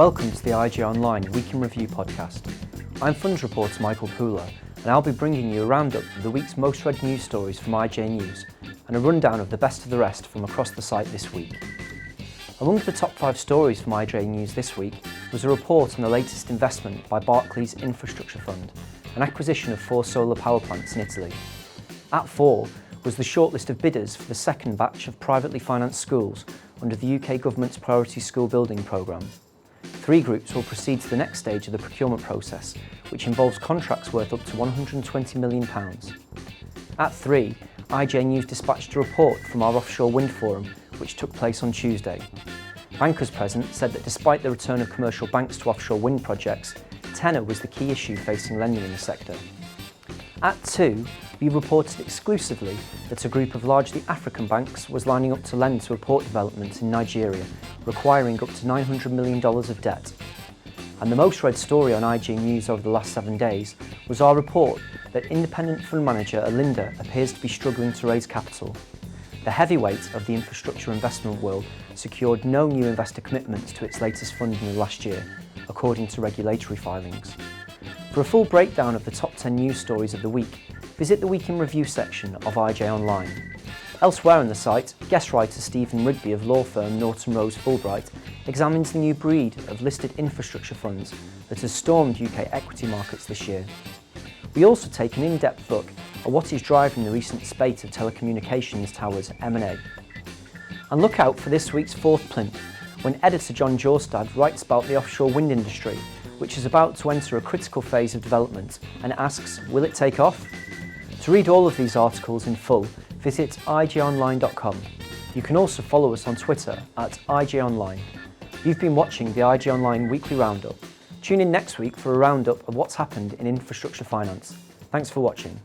Welcome to the IJ Online Week in Review podcast. I'm Funds reporter Michael Pooler, and I'll be bringing you a roundup of the week's most read news stories from IJ News and a rundown of the best of the rest from across the site this week. Among the top 5 stories from IJ News this week was a report on the latest investment by Barclays Infrastructure Fund, an acquisition of 4 solar power plants in Italy. At 4 was the shortlist of bidders for the second batch of privately financed schools under the UK Government's Priority School Building Programme. 3 groups will proceed to the next stage of the procurement process, which involves contracts worth up to £120 million. At 3, IJ News dispatched a report from our offshore wind forum, which took place on Tuesday. Bankers present said that despite the return of commercial banks to offshore wind projects, tenor was the key issue facing lending in the sector. At 2, we reported exclusively that a group of largely African banks was lining up to lend to a port development in Nigeria, requiring up to $900 million of debt. And the most read story on IJ News over the last 7 days was our report that independent fund manager Alinda appears to be struggling to raise capital. The heavyweight of the infrastructure investment world secured no new investor commitments to its latest fund in the last year, according to regulatory filings. For a full breakdown of the top 10 news stories of the week, visit the Week in Review section of IJ Online. Elsewhere on the site, guest writer Stephen Rigby of law firm Norton Rose Fulbright examines the new breed of listed infrastructure funds that has stormed UK equity markets this year. We also take an in-depth look at what is driving the recent spate of telecommunications towers M&A. And look out for this week's 4th plinth, when editor John Jorstad writes about the offshore wind industry, which is about to enter a critical phase of development, and asks, will it take off? To read all of these articles in full, visit ijonline.com. You can also follow us on Twitter at IJOnline. You've been watching the IJ Online Weekly Roundup. Tune in next week for a roundup of what's happened in infrastructure finance. Thanks for watching.